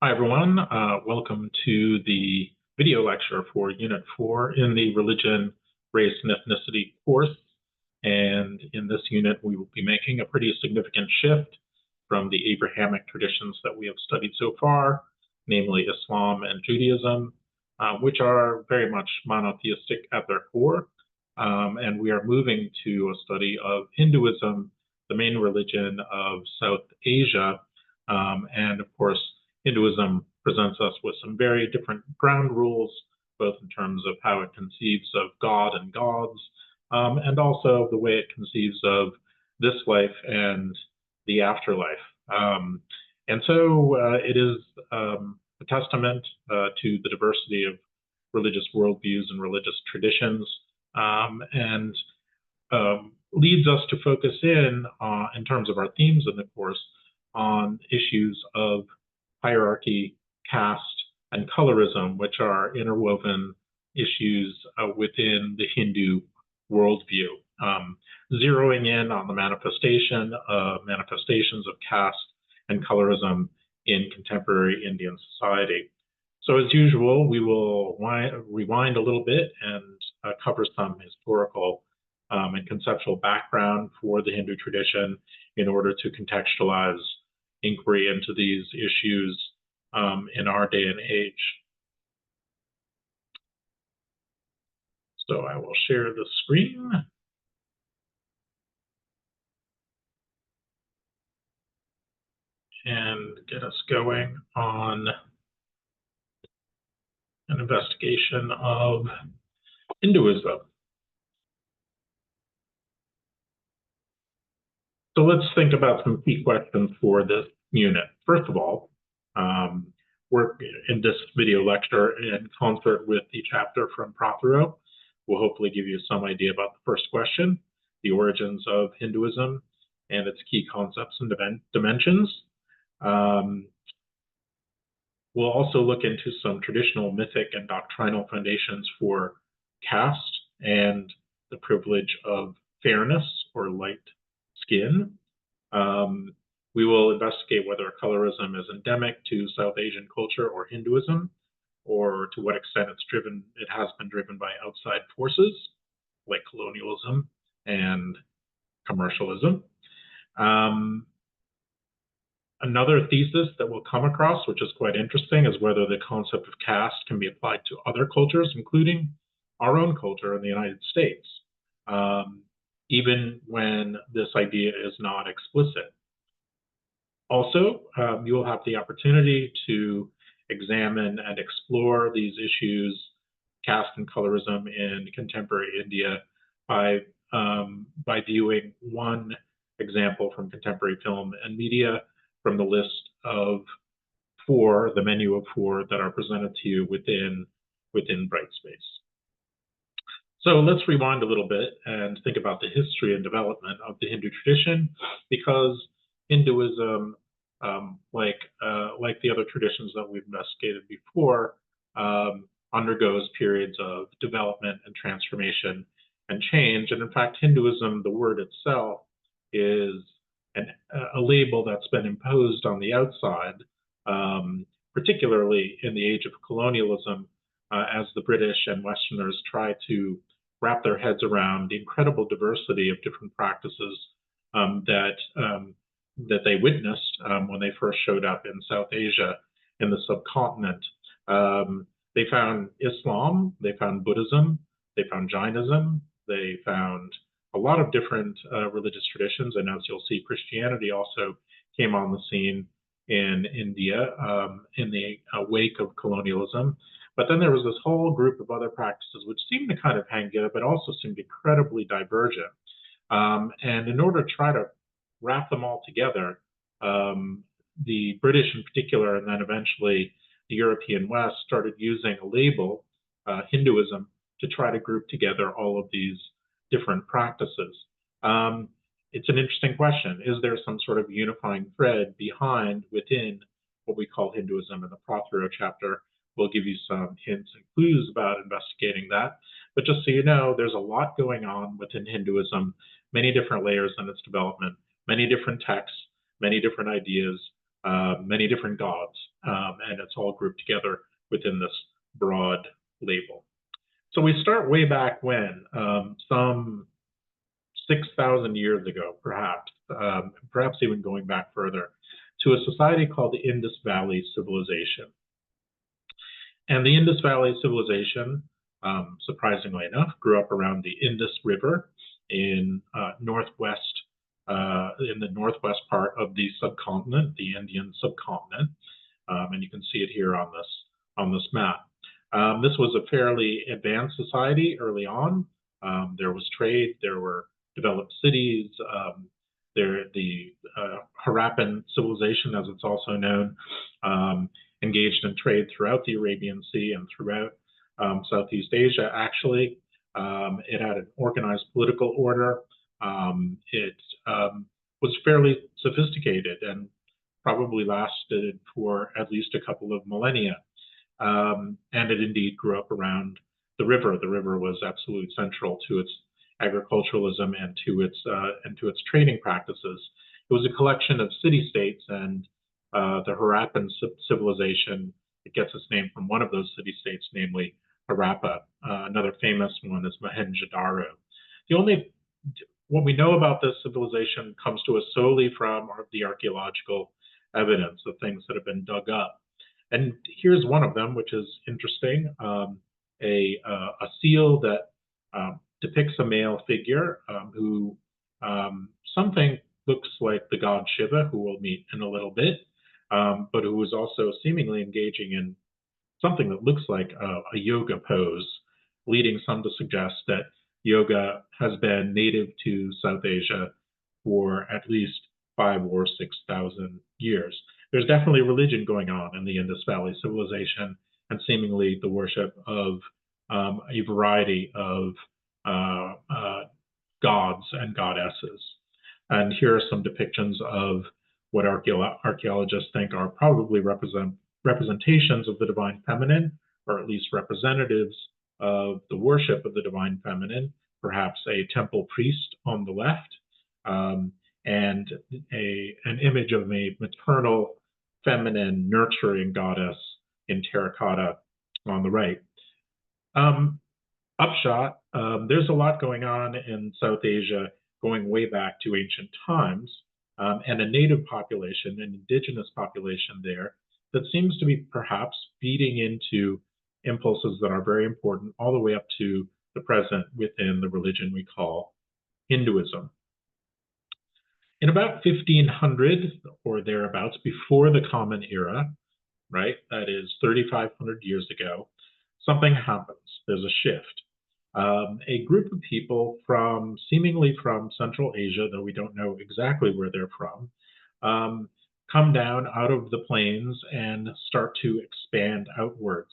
Hi, everyone. Welcome to the video lecture for Unit 4 in the Religion, Race, and Ethnicity course. And in this unit, we will be making a pretty significant shift from the Abrahamic traditions that we have studied so far, namely Islam and Judaism, which are very much monotheistic at their core. And we are moving to a study of Hinduism, the main religion of South Asia, and of course, Hinduism presents us with some very different ground rules, both in terms of how it conceives of God and gods, and also the way it conceives of this life and the afterlife. And so it is a testament to the diversity of religious worldviews and religious traditions, and leads us to focus in terms of our themes in the course on issues of hierarchy, caste, and colorism, which are interwoven issues within the Hindu worldview, zeroing in on the manifestations of caste and colorism in contemporary Indian society. So as usual, we will rewind a little bit and cover some historical and conceptual background for the Hindu tradition in order to contextualize inquiry into these issues in our day and age. So I will share the screen. And get us going on an investigation of Hinduism. So let's think about some key questions for this unit. First of all, we're in this video lecture in concert with the chapter from Prothero. We'll hopefully give you some idea about the first question, the origins of Hinduism and its key concepts and dimensions. We'll also look into some traditional mythic and doctrinal foundations for caste and the privilege of fairness or light skin. We will investigate whether colorism is endemic to South Asian culture or Hinduism, or to what extent it has been driven by outside forces like colonialism and commercialism. Another thesis that we'll come across, which is quite interesting, is whether the concept of caste can be applied to other cultures, including our own culture in the United States, even when this idea is not explicit. Also, you will have the opportunity to examine and explore these issues, caste and colorism in contemporary India, by viewing one example from contemporary film and media from the list of the menu of 4 that are presented to you within Brightspace. So let's rewind a little bit and think about the history and development of the Hindu tradition, because Hinduism, like the other traditions that we've investigated before, undergoes periods of development and transformation and change. And in fact, Hinduism, the word itself, is a label that's been imposed on the outside, particularly in the age of colonialism, as the British and Westerners try to wrap their heads around the incredible diversity of different practices that they witnessed when they first showed up in South Asia, in the subcontinent. They found Islam, they found Buddhism, they found Jainism, they found a lot of different religious traditions, and as you'll see, Christianity also came on the scene in India in the wake of colonialism. But then there was this whole group of other practices which seemed to kind of hang together, but also seemed incredibly divergent. And in order to try to wrap them all together, the British in particular, and then eventually the European West, started using a label, Hinduism, to try to group together all of these different practices. It's an interesting question. Is there some sort of unifying thread within what we call Hinduism? In the Prothero chapter, we'll give you some hints and clues about investigating that. But just so you know, there's a lot going on within Hinduism, many different layers in its development, many different texts, many different ideas, many different gods, and it's all grouped together within this broad label. So we start way back when, some 6,000 years ago, perhaps even going back further, to a society called the Indus Valley Civilization. And the Indus Valley Civilization, surprisingly enough, grew up around the Indus River in in the northwest part of the subcontinent, the Indian subcontinent, and you can see it here on this map. This was a fairly advanced society early on. There was trade, there were developed cities. The Harappan civilization, as it's also known, engaged in trade throughout the Arabian Sea and throughout Southeast Asia. Actually, it had an organized political order. It was fairly sophisticated and probably lasted for at least a couple of millennia. And it indeed grew up around the river. The river was absolutely central to its agriculturalism and to its trading practices. It was a collection of city-states, and the Harappan civilization, it gets its name from one of those city-states, namely Harappa. Another famous one is Mohenjo-daro. What we know about this civilization comes to us solely from the archaeological evidence, the things that have been dug up. And here's one of them, which is interesting, a seal that depicts a male figure who something looks like the god Shiva, who we'll meet in a little bit, but who is also seemingly engaging in something that looks like a yoga pose, leading some to suggest that yoga has been native to South Asia for at least 5,000 or 6,000 years. There's definitely religion going on in the Indus Valley civilization, and seemingly the worship of a variety of gods and goddesses. And here are some depictions of what archaeologists think are probably representations of the divine feminine, or at least representatives of the worship of the divine feminine, perhaps a temple priest on the left, and an image of a maternal, feminine, nurturing goddess in terracotta on the right. Upshot, there's a lot going on in South Asia going way back to ancient times, and a native population, an indigenous population there that seems to be perhaps feeding into impulses that are very important all the way up to the present within the religion we call Hinduism. In about 1500 or thereabouts, before the Common Era, right, that is 3,500 years ago, something happens. There's a shift. A group of people seemingly from Central Asia, though we don't know exactly where they're from, come down out of the plains and start to expand outwards.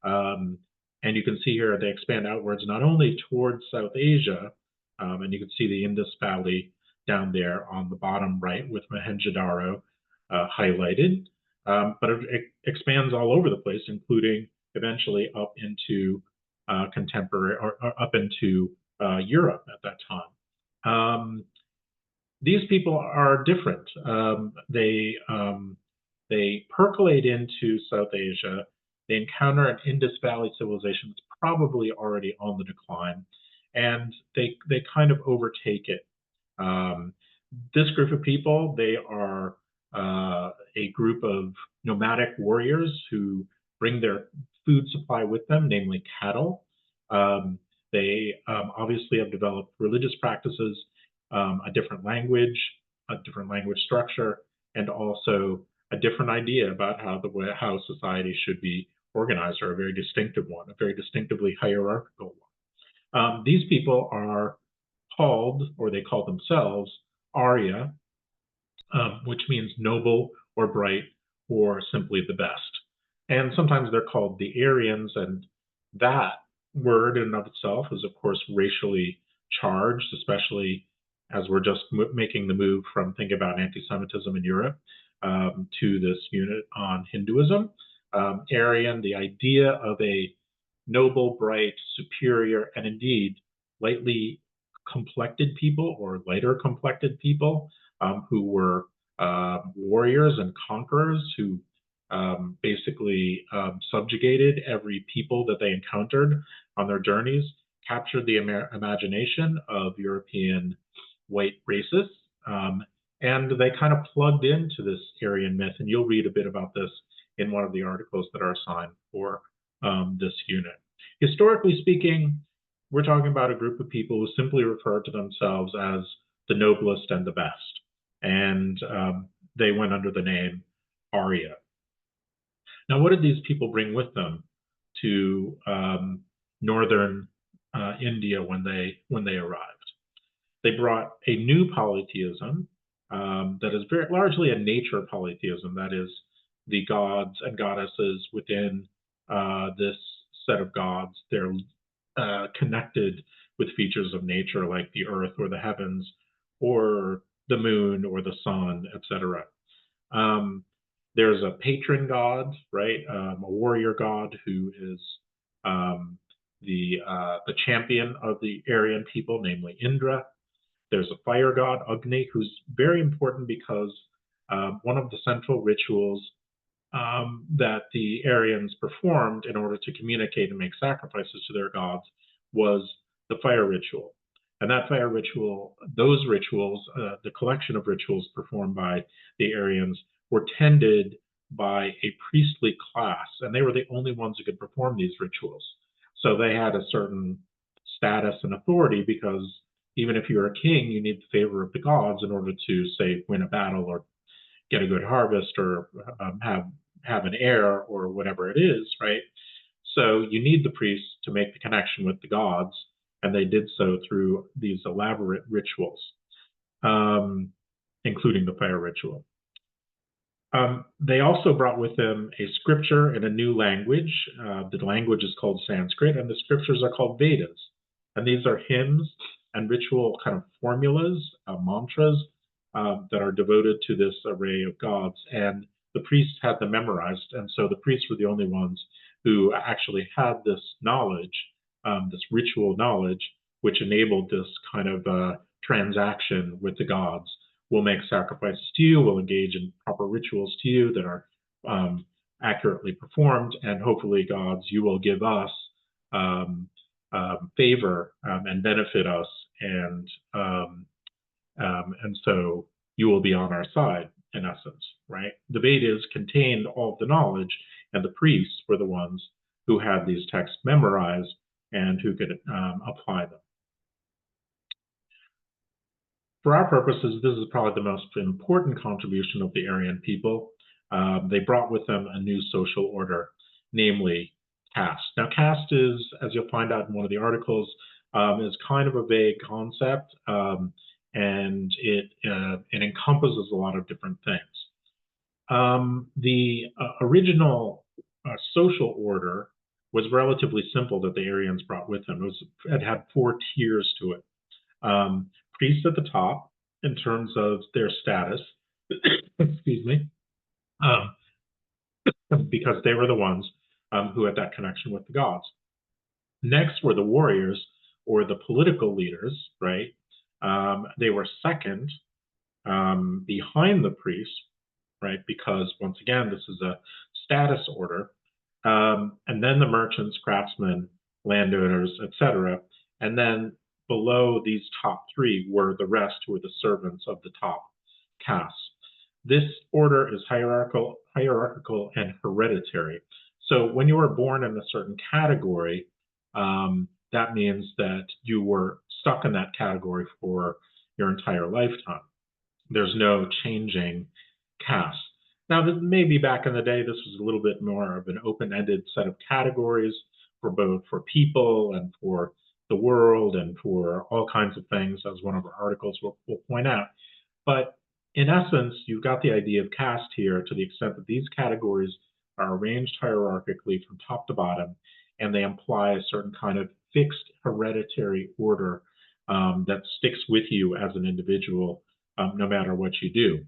And you can see here they expand outwards not only towards South Asia, and you can see the Indus Valley down there on the bottom right with Mohenjo-daro highlighted, but it expands all over the place, including eventually up into contemporary or up into Europe at that time. These people are different. They percolate into South Asia. They encounter an Indus Valley civilization that's probably already on the decline, and they kind of overtake it. This group of people, they are a group of nomadic warriors who bring their food supply with them, namely cattle. They obviously have developed religious practices, a different language structure, and also a different idea about how society should be organized, or a very distinctive one, a very distinctively hierarchical one. These people are called, or they call themselves, Arya, which means noble or bright or simply the best. And sometimes they're called the Aryans, and that word in and of itself is, of course, racially charged, especially as we're just making the move from thinking about anti-Semitism in Europe to this unit on Hinduism. Aryan, the idea of a noble, bright, superior, and indeed lightly complected people or lighter complected people who were warriors and conquerors who basically subjugated every people that they encountered on their journeys, captured the imagination of European white racists, and they kind of plugged into this Aryan myth. And you'll read a bit about this in one of the articles that are assigned for this unit. Historically speaking, we're talking about a group of people who simply refer to themselves as the noblest and the best. And they went under the name Arya. Now, what did these people bring with them to northern India when they arrived? They brought a new polytheism that is very largely a nature polytheism. That is, the gods and goddesses within this set of gods, they're connected with features of nature like the earth or the heavens or the moon or the sun, etc. There's a patron god, right? A warrior god who is the champion of the Aryan people, namely Indra. There's a fire god, Agni, who's very important because one of the central rituals that the Aryans performed in order to communicate and make sacrifices to their gods was the fire ritual. And that fire ritual, those rituals, the collection of rituals performed by the Aryans were tended by a priestly class, and they were the only ones who could perform these rituals. So they had a certain status and authority because even if you're a king, you need the favor of the gods in order to, say, win a battle or get a good harvest or have an heir or whatever it is, right? So you need the priests to make the connection with the gods, and they did so through these elaborate rituals, including the fire ritual. They also brought with them a scripture in a new language. The language is called Sanskrit, and the scriptures are called Vedas. And these are hymns and ritual kind of formulas, mantras that are devoted to this array of gods. And the priests had them memorized. And so the priests were the only ones who actually had this knowledge, this ritual knowledge, which enabled this kind of transaction with the gods. We'll make sacrifices to you, we'll engage in proper rituals to you that are accurately performed, and hopefully, gods, you will give us favor and benefit us, and so you will be on our side, in essence, right? The Vedas contained all of the knowledge, and the priests were the ones who had these texts memorized and who could apply them. For our purposes, this is probably the most important contribution of the Aryan people. They brought with them a new social order, namely caste. Now, caste is, as you'll find out in one of the articles, is kind of a vague concept, and it encompasses a lot of different things. The original social order was relatively simple that the Aryans brought with them. It had 4 tiers to it. Priests at the top in terms of their status, excuse me, because they were the ones who had that connection with the gods. Next were the warriors or the political leaders, right? They were second behind the priests, right? Because once again, this is a status order. And then the merchants, craftsmen, landowners, etc. And then below these top 3 were the rest, who were the servants of the top castes. This order is hierarchical and hereditary. So when you were born in a certain category, that means that you were stuck in that category for your entire lifetime. There's no changing caste. Now, maybe back in the day, this was a little bit more of an open-ended set of categories for both for people and for the world and for all kinds of things, as one of our articles will point out. But in essence, you've got the idea of caste here to the extent that these categories are arranged hierarchically from top to bottom, and they imply a certain kind of fixed hereditary order that sticks with you as an individual, no matter what you do.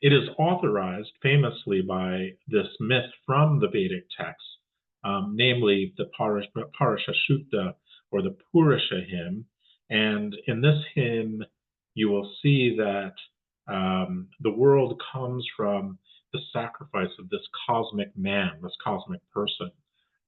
It is authorized famously by this myth from the Vedic texts, namely the Parasha Sutta or the Purusha hymn. And in this hymn, you will see that The world comes from the sacrifice of this cosmic man, this cosmic person.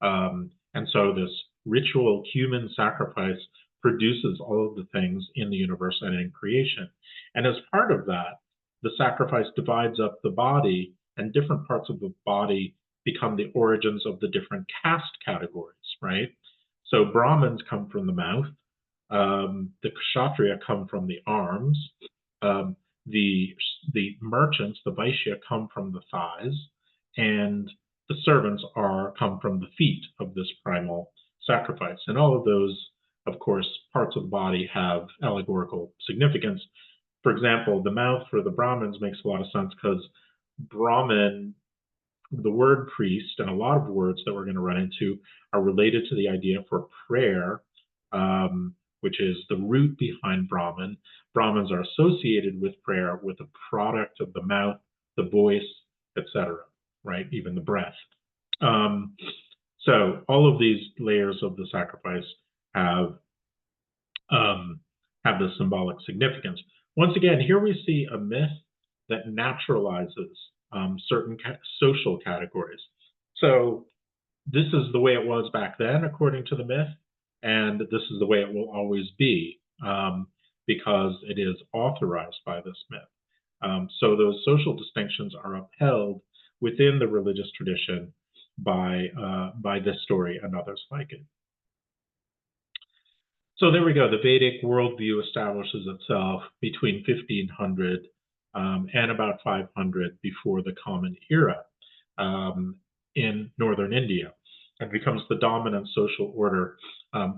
And so this ritual human sacrifice produces all of the things in the universe and in creation. And as part of that, the sacrifice divides up the body, and different parts of the body become the origins of the different caste categories, right? So Brahmins come from the mouth, the Kshatriya come from the arms, um, the merchants, the Vaishya, come from the thighs, and the servants come from the feet of this primal sacrifice. And all of those, of course, parts of the body have allegorical significance. For example, the mouth for the Brahmins makes a lot of sense because Brahmin, the word priest, and a lot of words that we're going to run into are related to the idea for prayer, which is the root behind Brahmin. Brahmins are associated with prayer with a product of the mouth, the voice, etc., right? Even the breath. So all of these layers of the sacrifice have this symbolic significance. Once again, here we see a myth that naturalizes certain social categories. So this is the way it was back then, according to the myth, and this is the way it will always be because it is authorized by this myth. So those social distinctions are upheld within the religious tradition by this story and others like it. So there we go. The Vedic worldview establishes itself between 1500 and about 500 before the Common Era in northern India, and becomes the dominant social order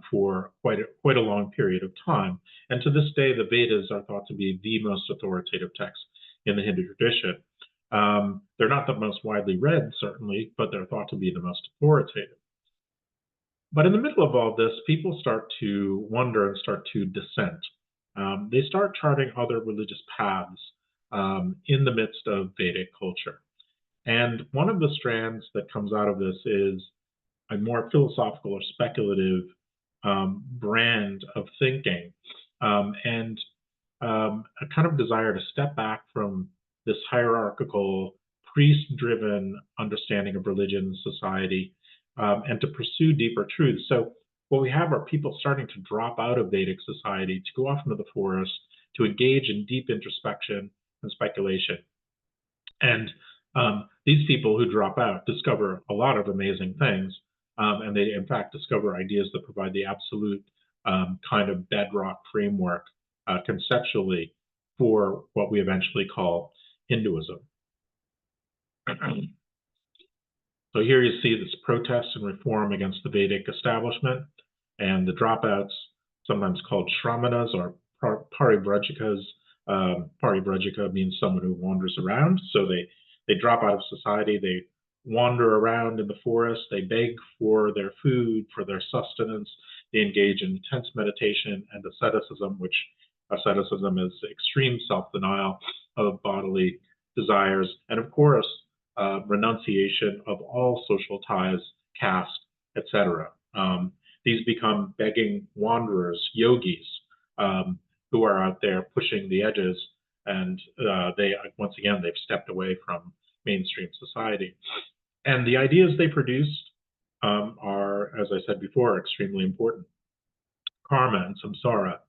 for quite a long period of time. And to this day, the Vedas are thought to be the most authoritative text in the Hindu tradition. They're not the most widely read, certainly, but they're thought to be the most authoritative. But in the middle of all this, people start to wonder and start to dissent. They start charting other religious paths in the midst of Vedic culture. And one of the strands that comes out of this is a more philosophical or speculative brand of thinking and a kind of desire to step back from this hierarchical, priest-driven understanding of religion and society and to pursue deeper truths. So what we have are people starting to drop out of Vedic society, to go off into the forest, to engage in deep introspection and speculation. And these people who drop out discover a lot of amazing things, and they, in fact, discover ideas that provide the absolute kind of bedrock framework conceptually for what we eventually call Hinduism. So here you see this protest and reform against the Vedic establishment, and the dropouts, sometimes called Shramanas or Parivrajjikas. Parivrajjika means someone who wanders around. So they drop out of society, they wander around in the forest, they beg for their food, for their sustenance, they engage in intense meditation and asceticism, which asceticism is extreme self-denial of bodily desires, and of course, renunciation of all social ties, caste, etc. These become begging wanderers, yogis, who are out there pushing the edges, and once again, they've stepped away from mainstream society. And the ideas they produced are, as I said before, extremely important. Karma and samsara,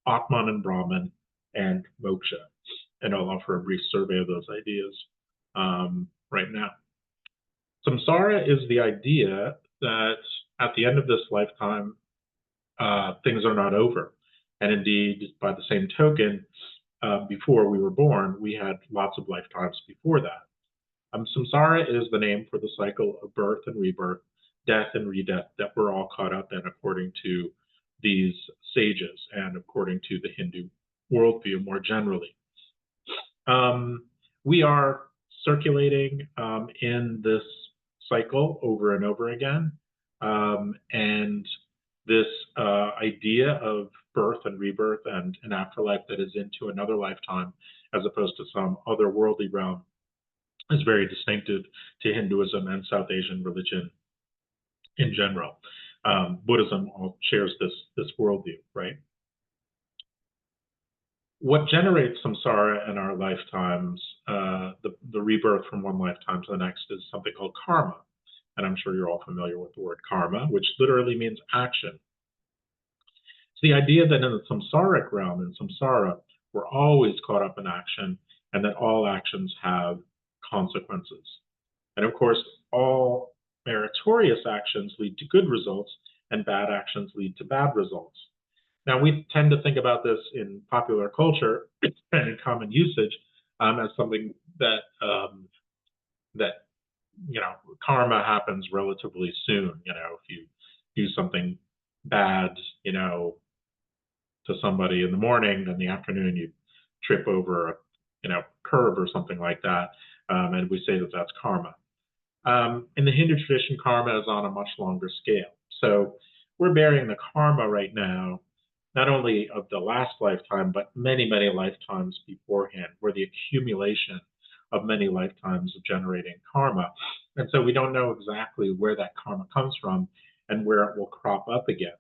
Atman and Brahman, and moksha. And I'll offer a brief survey of those ideas right now. Samsara is the idea that at the end of this lifetime, things are not over. And indeed, by the same token, before we were born, we had lots of lifetimes before that. Samsara is the name for the cycle of birth and rebirth, death and re-death that we're all caught up in according to these sages and according to the Hindu worldview more generally. We are circulating in this cycle over and over again, and this idea of birth and rebirth and an afterlife that is into another lifetime as opposed to some otherworldly realm is very distinctive to Hinduism and South Asian religion in general. Buddhism all shares this worldview, right? What generates samsara in our lifetimes, the rebirth from one lifetime to the next, is something called karma. And I'm sure you're all familiar with the word karma, which literally means action. So the idea that in the samsaric realm, in samsara, we're always caught up in action and that all actions have consequences. And of course, all meritorious actions lead to good results and bad actions lead to bad results. Now, we tend to think about this in popular culture and in common usage as something that that karma happens relatively soon. If you do something bad, to somebody in the morning, then in the afternoon you trip over a curb or something like that, and we say that that's karma. In the Hindu tradition, karma is on a much longer scale. So we're bearing the karma right now, not only of the last lifetime, but many, many lifetimes beforehand. We're the accumulation of many lifetimes of generating karma. And so we don't know exactly where that karma comes from and where it will crop up again.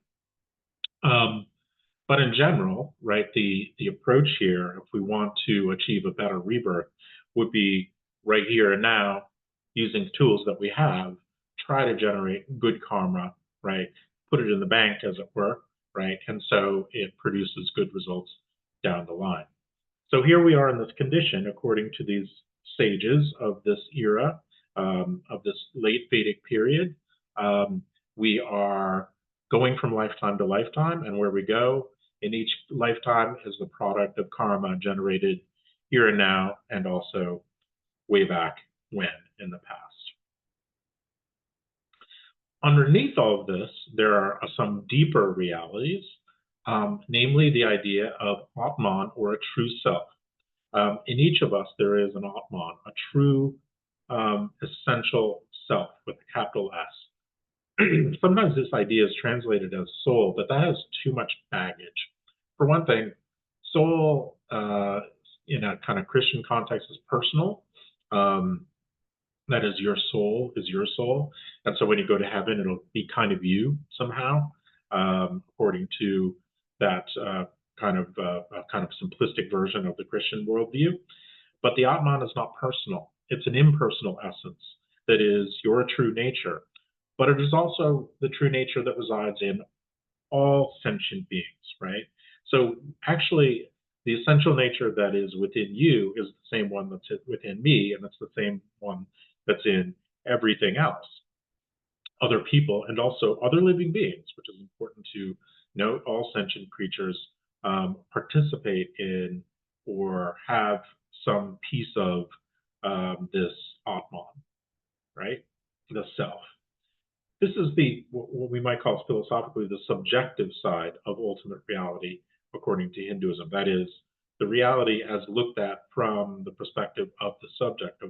But in general, right, the approach here, if we want to achieve a better rebirth, would be right here and now, using tools that we have, try to generate good karma, right? Put it in the bank, as it were, right? And so it produces good results down the line. So here we are in this condition, according to these sages of this era, of this late Vedic period. We are going from lifetime to lifetime, and where we go in each lifetime is the product of karma generated here and now, and also way back when in the past. Underneath all of this, there are some deeper realities, namely the idea of Atman, or a true self. In each of us, there is an Atman, a true essential self with a capital S. Sometimes this idea is translated as soul, but that has too much baggage. For one thing, soul in a kind of Christian context is personal. That is, your soul is your soul. And so when you go to heaven, it'll be kind of you somehow, according to that kind of simplistic version of the Christian worldview. But the Atman is not personal. It's an impersonal essence that is your true nature. But it is also the true nature that resides in all sentient beings, right? So actually, the essential nature that is within you is the same one that's within me, and it's the same one that's in everything else, other people, and also other living beings, which is important to note. All sentient creatures participate in or have some piece of this Atman, right? The self. This is what we might call philosophically the subjective side of ultimate reality, according to Hinduism. That is, the reality as looked at from the perspective of the subject,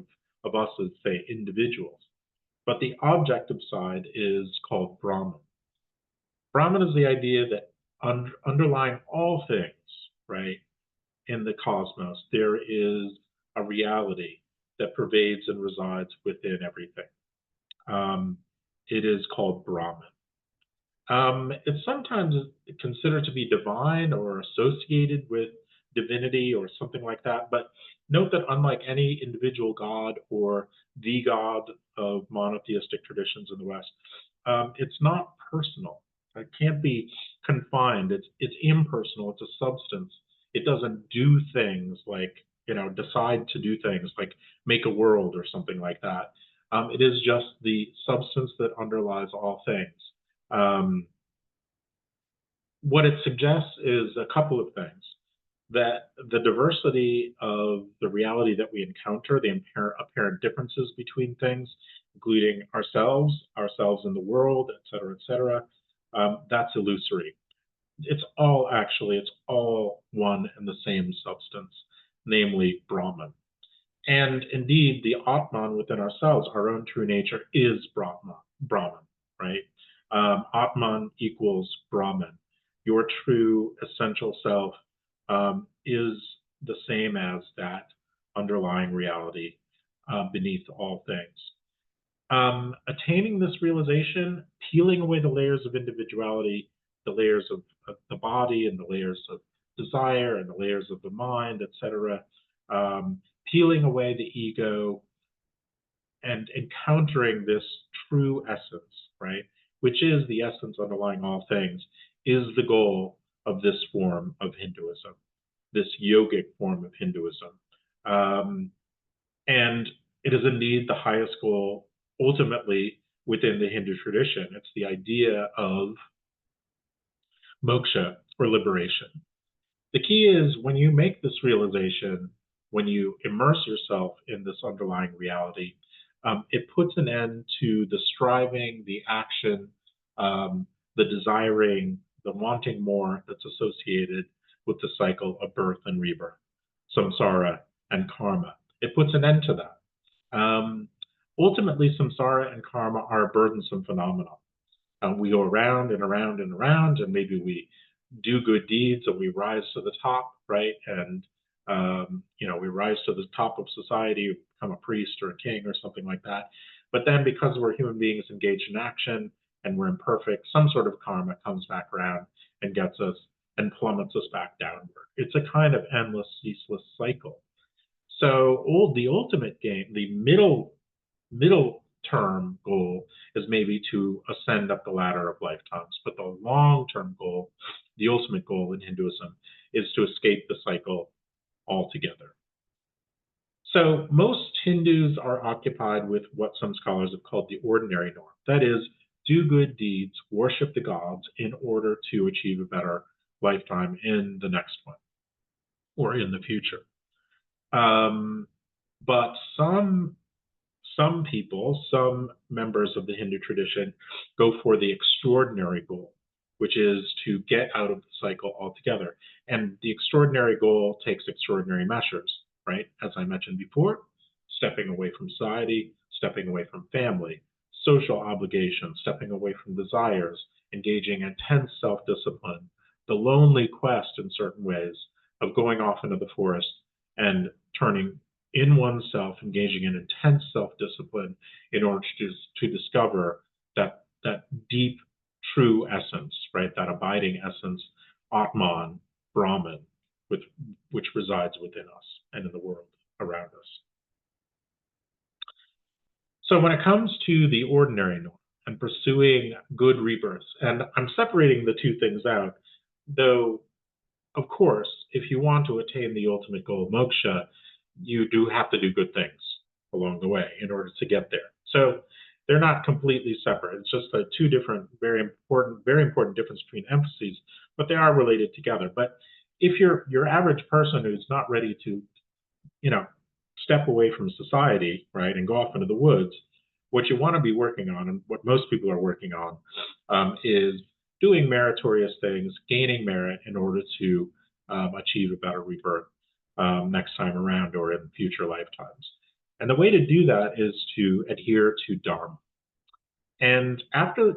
of us as, say, individuals. But the objective side is called Brahman. Brahman is the idea that underlying all things, right, in the cosmos, there is a reality that pervades and resides within everything. It is called Brahman. It's sometimes considered to be divine or associated with divinity or something like that. But note that unlike any individual god or the god of monotheistic traditions in the West, it's not personal. It can't be confined. It's impersonal. It's a substance. It doesn't do things like, decide to do things like make a world or something like that. It is just the substance that underlies all things. What it suggests is a couple of things: that the diversity of the reality that we encounter, the apparent differences between things, including ourselves in the world, et cetera, that's illusory. It's all one and the same substance, namely Brahman. And indeed, the Atman within ourselves, our own true nature, is Brahman, right? Atman equals Brahman. Your true essential self is the same as that underlying reality beneath all things. Attaining this realization, peeling away the layers of individuality, the layers of the body and the layers of desire and the layers of the mind, etc. Peeling away the ego and encountering this true essence, right, which is the essence underlying all things, is the goal of this form of Hinduism, this yogic form of Hinduism. And it is indeed the highest goal ultimately within the Hindu tradition. It's the idea of moksha, or liberation. The key is when you make this realization, when you immerse yourself in this underlying reality, it puts an end to the striving, the action, the desiring, the wanting more that's associated with the cycle of birth and rebirth, samsara and karma. It puts an end to that. Ultimately, samsara and karma are a burdensome phenomenon. We go around and around and around, and maybe we do good deeds and we rise to the top, right? And we rise to the top of society, become a priest or a king or something like that. But then, because we're human beings engaged in action and we're imperfect, some sort of karma comes back around and gets us and plummets us back downward. It's a kind of endless, ceaseless cycle. So the ultimate game, the middle term goal is maybe to ascend up the ladder of lifetimes. But the long-term goal, the ultimate goal in Hinduism, is to escape the cycle altogether. So most Hindus are occupied with what some scholars have called the ordinary norm. That is, do good deeds, worship the gods in order to achieve a better lifetime in the next one or in the future. But some people, some members of the Hindu tradition, go for the extraordinary goal, which is to get out of the cycle altogether. And the extraordinary goal takes extraordinary measures, right? As I mentioned before, stepping away from society, stepping away from family, social obligations, stepping away from desires, engaging in intense self-discipline, the lonely quest in certain ways of going off into the forest and turning in oneself, engaging in intense self-discipline in order to discover that deep, true essence, right? That abiding essence, Atman, Brahman, which resides within us and in the world around us. So when it comes to the ordinary norm and pursuing good rebirths, and I'm separating the two things out, though, of course, if you want to attain the ultimate goal of moksha, you do have to do good things along the way in order to get there. So they're not completely separate. It's just two different, very important difference between emphases, but they are related together. But if your average person who's not ready to, step away from society, right, and go off into the woods, what you want to be working on, and what most people are working on, is doing meritorious things, gaining merit in order to achieve a better rebirth next time around or in future lifetimes. And the way to do that is to adhere to Dharma. And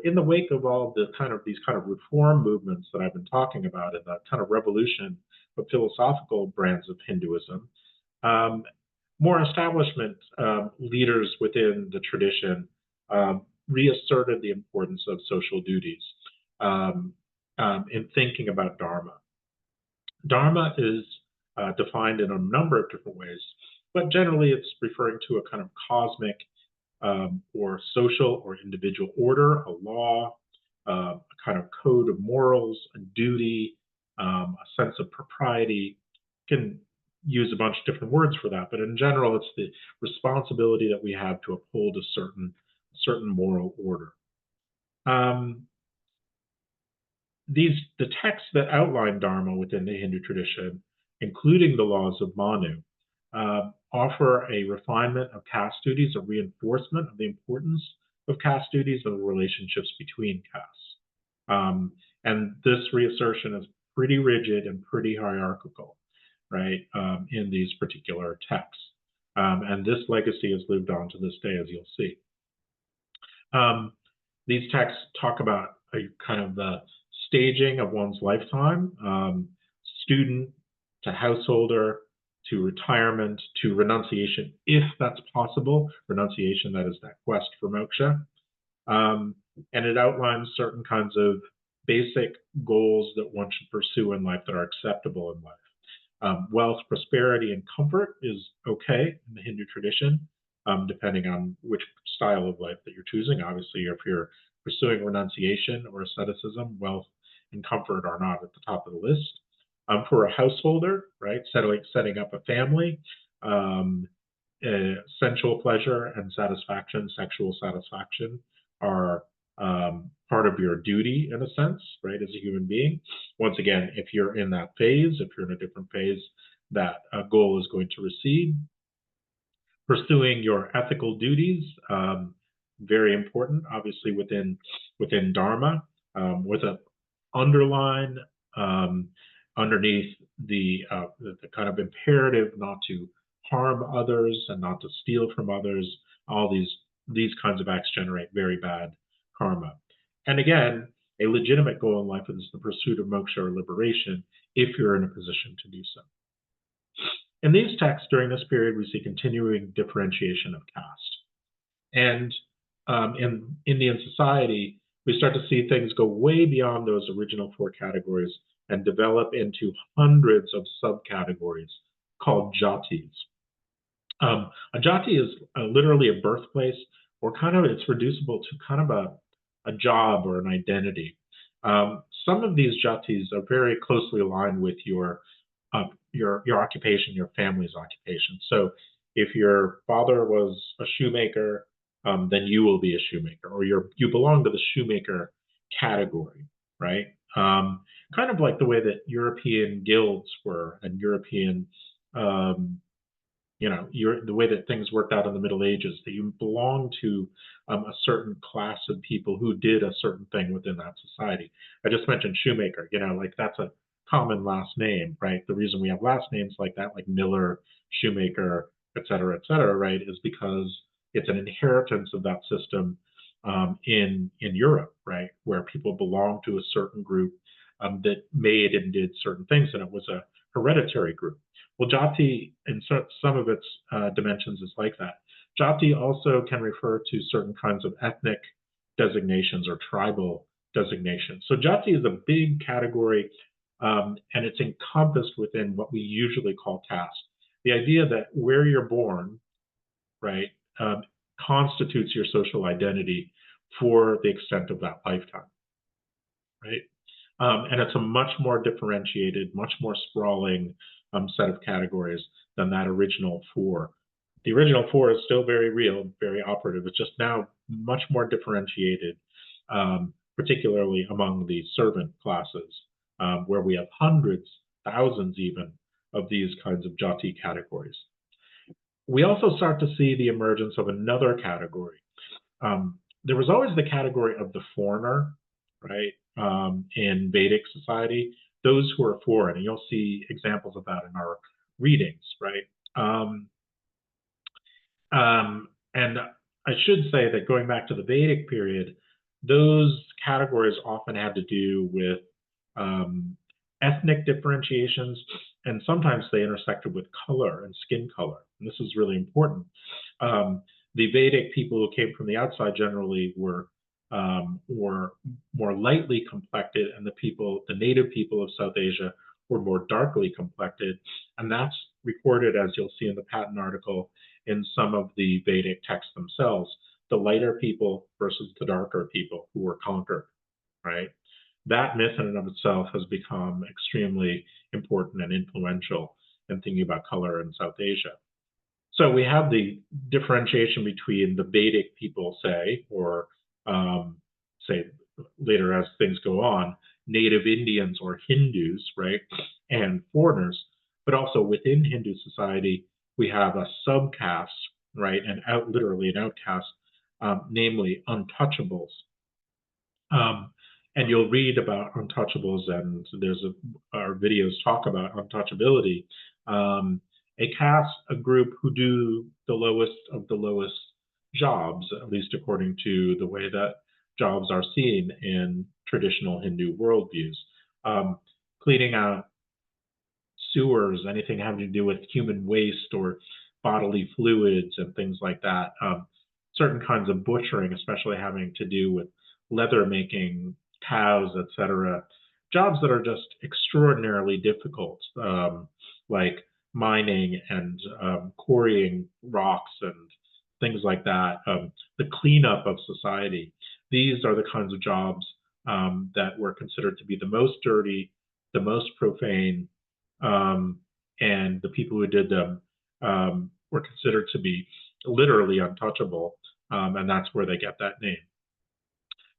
in the wake of all these kind of reform movements that I've been talking about, and that kind of revolution of philosophical brands of Hinduism, more establishment leaders within the tradition reasserted the importance of social duties in thinking about Dharma. Dharma is defined in a number of different ways, but generally it's referring to a kind of cosmic or social or individual order, a law, a kind of code of morals, a duty, a sense of propriety. You can use a bunch of different words for that, but in general, it's the responsibility that we have to uphold a certain moral order. The texts that outline Dharma within the Hindu tradition, including the laws of Manu, offer a refinement of caste duties, a reinforcement of the importance of caste duties and the relationships between castes. And this reassertion is pretty rigid and pretty hierarchical, right, in these particular texts. And this legacy has lived on to this day, as you'll see. These texts talk about a kind of the staging of one's lifetime, student to householder, to retirement, to renunciation, if that's possible. Renunciation, that is that quest for moksha. And it outlines certain kinds of basic goals that one should pursue in life that are acceptable in life. Wealth, prosperity, and comfort is okay in the Hindu tradition, depending on which style of life that you're choosing. Obviously, if you're pursuing renunciation or asceticism, wealth and comfort are not at the top of the list. For a householder, right, setting up a family, um, sensual pleasure and satisfaction, sexual satisfaction, are part of your duty in a sense, right, as a human being. Once again, if you're in that phase, if you're in a different phase, that goal is going to recede. Pursuing your ethical duties, very important, obviously within Dharma, with an underline underneath the kind of imperative not to harm others and not to steal from others. All these kinds of acts generate very bad karma. And again, a legitimate goal in life is the pursuit of moksha or liberation if you're in a position to do so. In these texts during this period, we see continuing differentiation of caste. And in Indian society, we start to see things go way beyond those original four categories and develop into hundreds of subcategories called jatis. A jati is literally a birthplace, or kind of it's reducible to kind of a job or an identity. Some of these jatis are very closely aligned with your occupation, your family's occupation. So if your father was a shoemaker, then you will be a shoemaker, or you belong to the shoemaker category, right? Kind of like the way that European guilds were and European, the way that things worked out in the Middle Ages, that you belong to a certain class of people who did a certain thing within that society. I just mentioned shoemaker, like that's a common last name, right? The reason we have last names like that, like Miller, Shoemaker, et cetera, right, is because it's an inheritance of that system in Europe, right, where people belong to a certain group that made and did certain things, and it was a hereditary group. Well, jati, in some of its dimensions, is like that. Jati also can refer to certain kinds of ethnic designations or tribal designations. So jati is a big category, and it's encompassed within what we usually call caste. The idea that where you're born, right, constitutes your social identity for the extent of that lifetime, right? And it's a much more differentiated, much more sprawling set of categories than that original four. The original four is still very real, very operative. It's just now much more differentiated, particularly among the servant classes, where we have hundreds, thousands even, of these kinds of jati categories. We also start to see the emergence of another category. There was always the category of the foreigner, right, in Vedic society, those who are foreign, and you'll see examples of that in our readings, right? And I should say that going back to the Vedic period, those categories often had to do with ethnic differentiations, and sometimes they intersected with color and skin color. And this is really important. The Vedic people who came from the outside generally were more lightly complected, and the native people of South Asia were more darkly complected. And that's recorded, as you'll see in the patent article, in some of the Vedic texts themselves, the lighter people versus the darker people who were conquered, right? That myth in and of itself has become extremely important and influential in thinking about color in South Asia. So we have the differentiation between the Vedic people, say, or say later as things go on, native Indians or Hindus, right, and foreigners. But also within Hindu society, we have a subcaste, right, and literally an outcast, namely untouchables. And you'll read about untouchables, and our videos talk about untouchability. A caste, a group who do the lowest of the lowest jobs, at least according to the way that jobs are seen in traditional Hindu worldviews. Cleaning out sewers, anything having to do with human waste or bodily fluids and things like that. Certain kinds of butchering, especially having to do with leather making cows, etc. Jobs that are just extraordinarily difficult, like mining and quarrying rocks and things like that, the cleanup of society. These are the kinds of jobs that were considered to be the most dirty, the most profane, and the people who did them were considered to be literally untouchable, and that's where they get that name.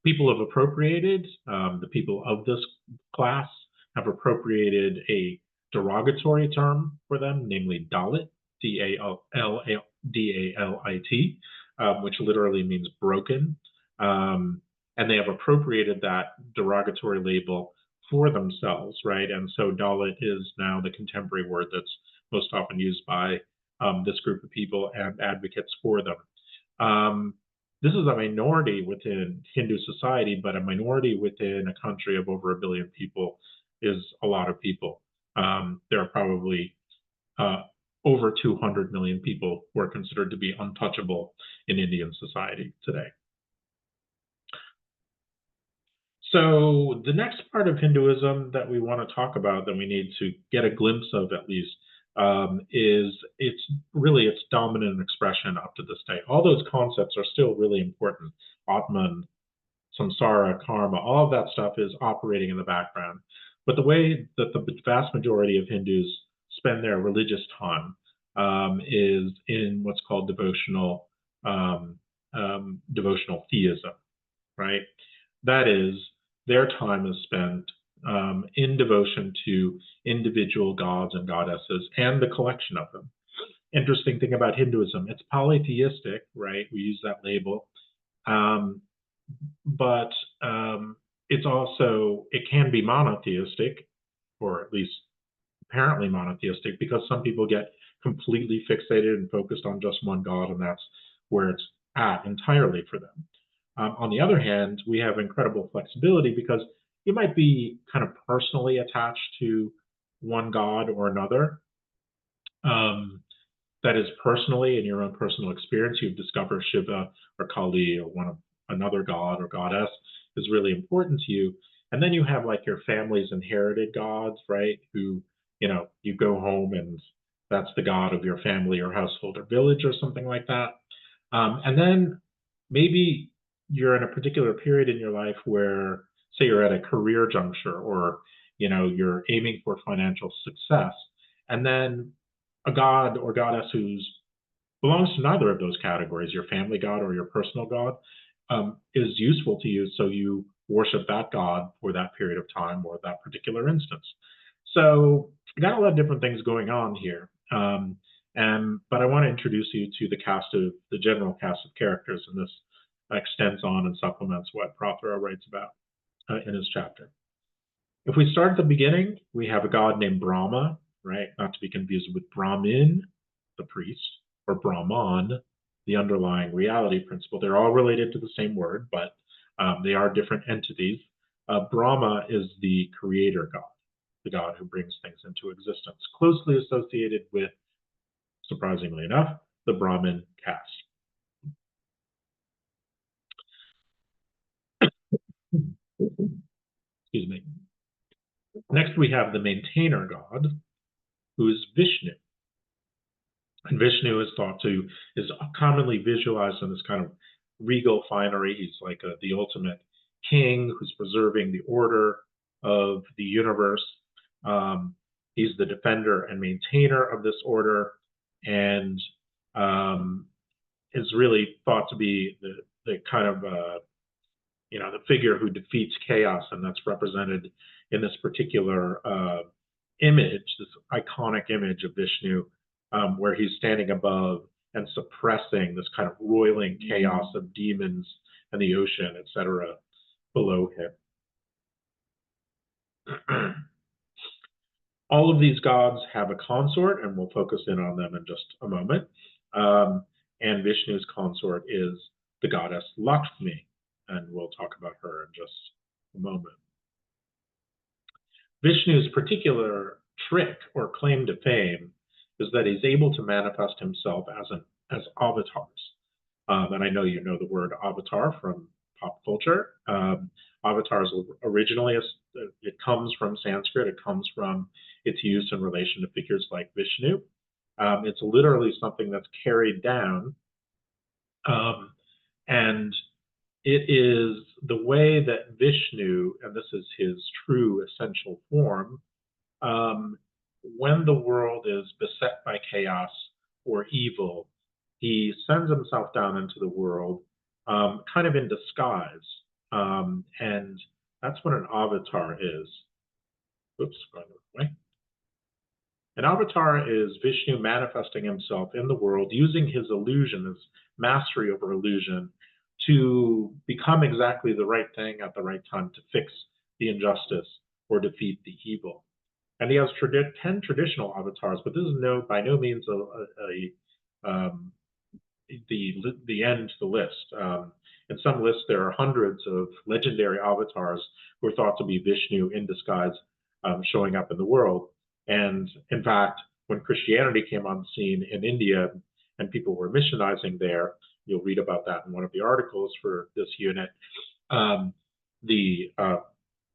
People have appropriated, the people of this class have appropriated a derogatory term for them, namely Dalit, D-A-L-I-T, which literally means broken. And they have appropriated that derogatory label for themselves, right? And so Dalit is now the contemporary word that's most often used by this group of people and advocates for them. This is a minority within Hindu society, but a minority within a country of over 1 billion people is a lot of people. There are probably over 200 million people who are considered to be untouchable in Indian society today. So the next part of Hinduism that we want to talk about, that we need to get a glimpse of at least, is its dominant expression up to this day. All those concepts are still really important. Atman, samsara, karma, all of that stuff is operating in the background. But the way that the vast majority of Hindus spend their religious time is in what's called devotional theism, right? That is, their time is spent in devotion to individual gods and goddesses and the collection of them. Interesting thing about Hinduism, it's polytheistic, right? We use that label. But it can be monotheistic, or at least apparently monotheistic, because some people get completely fixated and focused on just one god, and that's where it's at entirely for them. On the other hand, we have incredible flexibility because you might be kind of personally attached to one god or another. That is, personally, in your own personal experience, you've discovered Shiva or Kali or another god or goddess is really important to you. And then you have like your family's inherited gods, right? Who, you go home and that's the god of your family or household or village or something like that. And then maybe you're in a particular period in your life where, say, you're at a career juncture, or you're aiming for financial success, and then a god or goddess who belongs to neither of those categories, your family god or your personal god, is useful to you, so you worship that god for that period of time or that particular instance. So you got a lot of different things going on here. But I want to introduce you to the general cast of characters, and this extends on and supplements what Prothero writes about in his chapter. If we start at the beginning, we have a god named Brahma, right? Not to be confused with Brahmin, the priest, or Brahman, the underlying reality principle. They're all related to the same word, but they are different entities. Brahma is the creator god, the god who brings things into existence, closely associated with, surprisingly enough, the Brahmin caste. Excuse me. Next, we have the maintainer god, who is Vishnu. And Vishnu is commonly visualized in this kind of regal finery. He's like the ultimate king who's preserving the order of the universe. He's the defender and maintainer of this order, and is really thought to be the kind of the figure who defeats chaos, and that's represented in this particular image, this iconic image of Vishnu, where he's standing above and suppressing this kind of roiling chaos of demons and the ocean, etc., below him. All of these gods have a consort, and we'll focus in on them in just a moment. And Vishnu's consort is the goddess Lakshmi, and we'll talk about her in just a moment. Vishnu's particular trick or claim to fame is that he's able to manifest himself as avatars. And I know you know the word avatar from pop culture. avatars originally, it comes from Sanskrit. It comes from its use in relation to figures like Vishnu. It's literally something that's carried down, and it is the way that Vishnu, and this is his true essential form, when the world is beset by chaos or evil, he sends himself down into the world kind of in disguise. And that's what an avatar is. Oops, going the way. An avatar is Vishnu manifesting himself in the world using his illusion, his mastery over illusion, to become exactly the right thing at the right time to fix the injustice or defeat the evil. And he has 10 traditional avatars, but this is by no means the end to the list. In some lists, there are hundreds of legendary avatars who are thought to be Vishnu in disguise, showing up in the world. And in fact, when Christianity came on the scene in India and people were missionizing there, you'll read about that in one of the articles for this unit.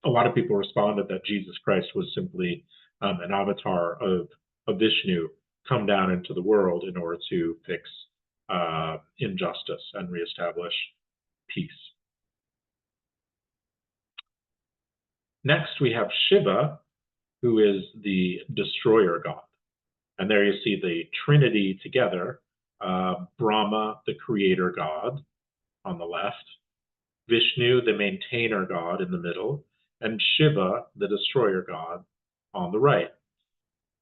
A lot of people responded that Jesus Christ was simply an avatar of Vishnu come down into the world in order to fix injustice and reestablish peace. Next, we have Shiva, who is the destroyer god. And there you see the Trinity together, Brahma, the creator god, on the left, Vishnu, the maintainer god, in the middle, and Shiva, the destroyer god, on the right.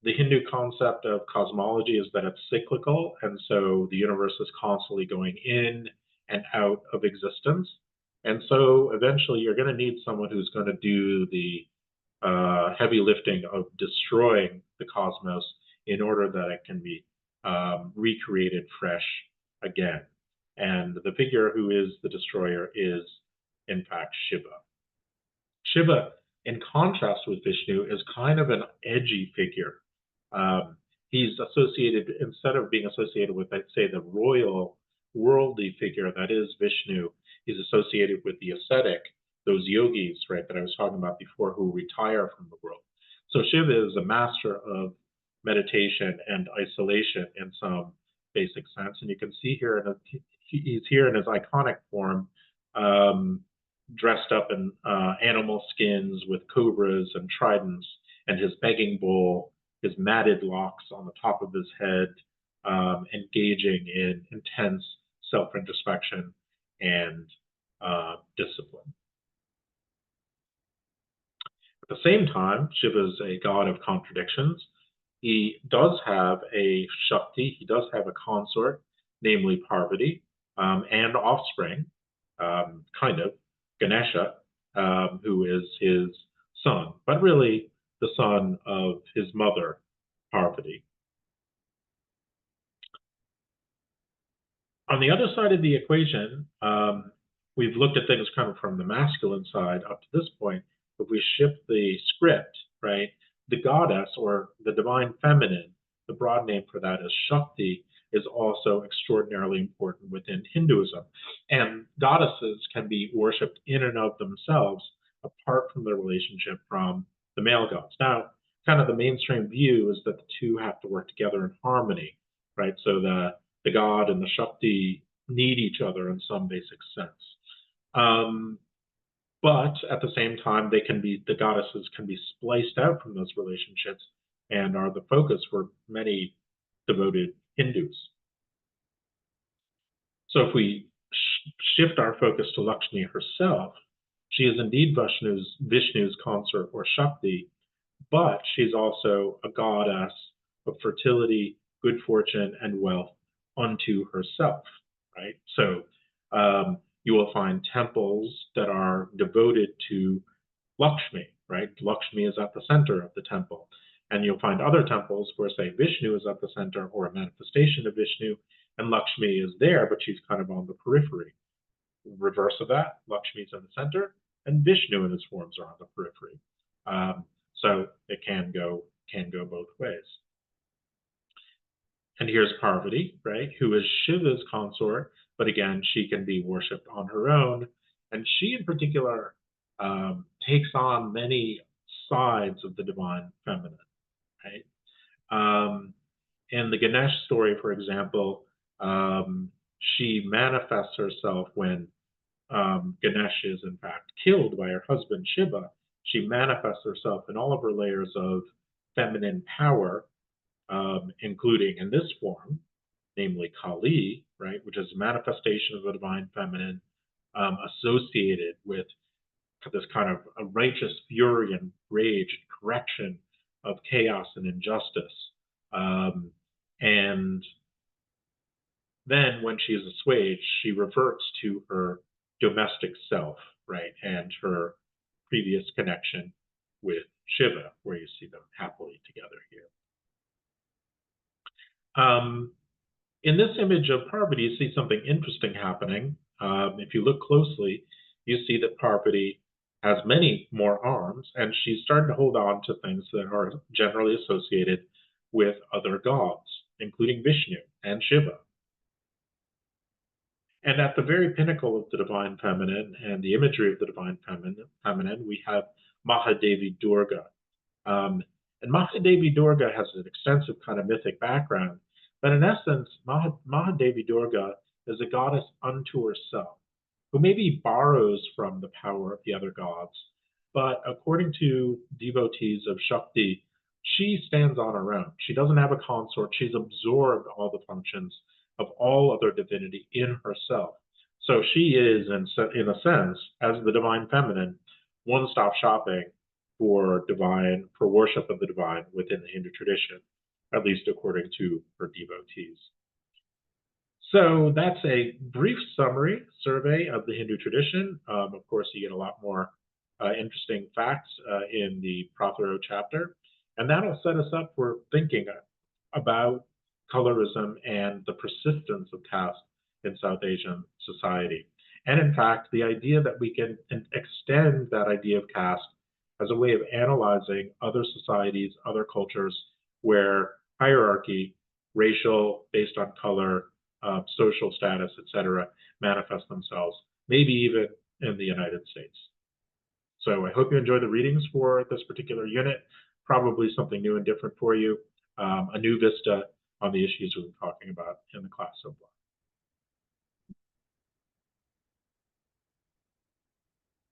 The Hindu concept of cosmology is that it's cyclical, and so the universe is constantly going in and out of existence. And so eventually you're going to need someone who's going to do the heavy lifting of destroying the cosmos in order that it can be recreated fresh again. And the figure who is the destroyer is, in fact, Shiva. Shiva, in contrast with Vishnu, is kind of an edgy figure. He's associated, instead of being associated with, let's say, the royal, worldly figure that is Vishnu, he's associated with the ascetic, those yogis, right, that I was talking about before, who retire from the world. So Shiva is a master of meditation and isolation in some basic sense. And you can see here, he's here in his iconic form, dressed up in animal skins with cobras and tridents, and his begging bowl, his matted locks on the top of his head, engaging in intense self-introspection and discipline. At the same time, Shiva is a god of contradictions. He does have a Shakti, he does have a consort, namely Parvati, and offspring, kind of, Ganesha, who is his son, but really the son of his mother, Parvati. On the other side of the equation, we've looked at things kind of from the masculine side up to this point. If we shift the script, right, the goddess or the divine feminine, the broad name for that is Shakti, is also extraordinarily important within Hinduism. And goddesses can be worshipped in and of themselves, apart from their relationship from the male gods. Now, kind of the mainstream view is that the two have to work together in harmony, right? So the god and the Shakti need each other in some basic sense. But at the same time, the goddesses can be spliced out from those relationships and are the focus for many devoted Hindus. So if we shift our focus to Lakshmi herself, she is indeed Vishnu's consort or Shakti, but she's also a goddess of fertility, good fortune, and wealth unto herself, right? So you will find temples that are devoted to Lakshmi, right? Lakshmi is at the center of the temple. And you'll find other temples where, say, Vishnu is at the center or a manifestation of Vishnu, and Lakshmi is there, but she's kind of on the periphery. Reverse of that, Lakshmi is in the center, and Vishnu in his forms are on the periphery. So it can go both ways. And here's Parvati, right, who is Shiva's consort, but again, she can be worshipped on her own. And she in particular takes on many sides of the divine feminine, right? Um, in the Ganesh story, for example, she manifests herself when Ganesh is in fact killed by her husband Shiva. She manifests herself in all of her layers of feminine power, including in this form, namely Kali, right, which is a manifestation of the divine feminine, associated with this kind of a righteous fury and rage and correction of chaos and injustice. And then when she is assuaged, she reverts to her domestic self, right, and her previous connection with Shiva, where you see them happily together here. In this image of Parvati, you see something interesting happening. If you look closely, you see that Parvati has many more arms, and she's starting to hold on to things that are generally associated with other gods, including Vishnu and Shiva. And at the very pinnacle of the divine feminine and the imagery of the divine feminine, we have Mahadevi Durga. And Mahadevi Durga has an extensive kind of mythic background, but in essence, Mahadevi Durga is a goddess unto herself, who maybe borrows from the power of the other gods, but according to devotees of Shakti, she stands on her own. She doesn't have a consort. She's absorbed all the functions of all other divinity in herself. So she is, in a sense, as the divine feminine, one-stop shopping for worship of the divine within the Hindu tradition, at least according to her devotees. So that's a brief survey of the Hindu tradition. Of course, you get a lot more interesting facts in the Prothero chapter, and that'll set us up for thinking about colorism and the persistence of caste in South Asian society. And in fact, the idea that we can extend that idea of caste as a way of analyzing other societies, other cultures, where hierarchy, racial, based on color, social status, etc., manifest themselves, maybe even in the United States. So I hope you enjoy the readings for this particular unit, probably something new and different for you, a new vista on the issues we've been talking about in the class so far.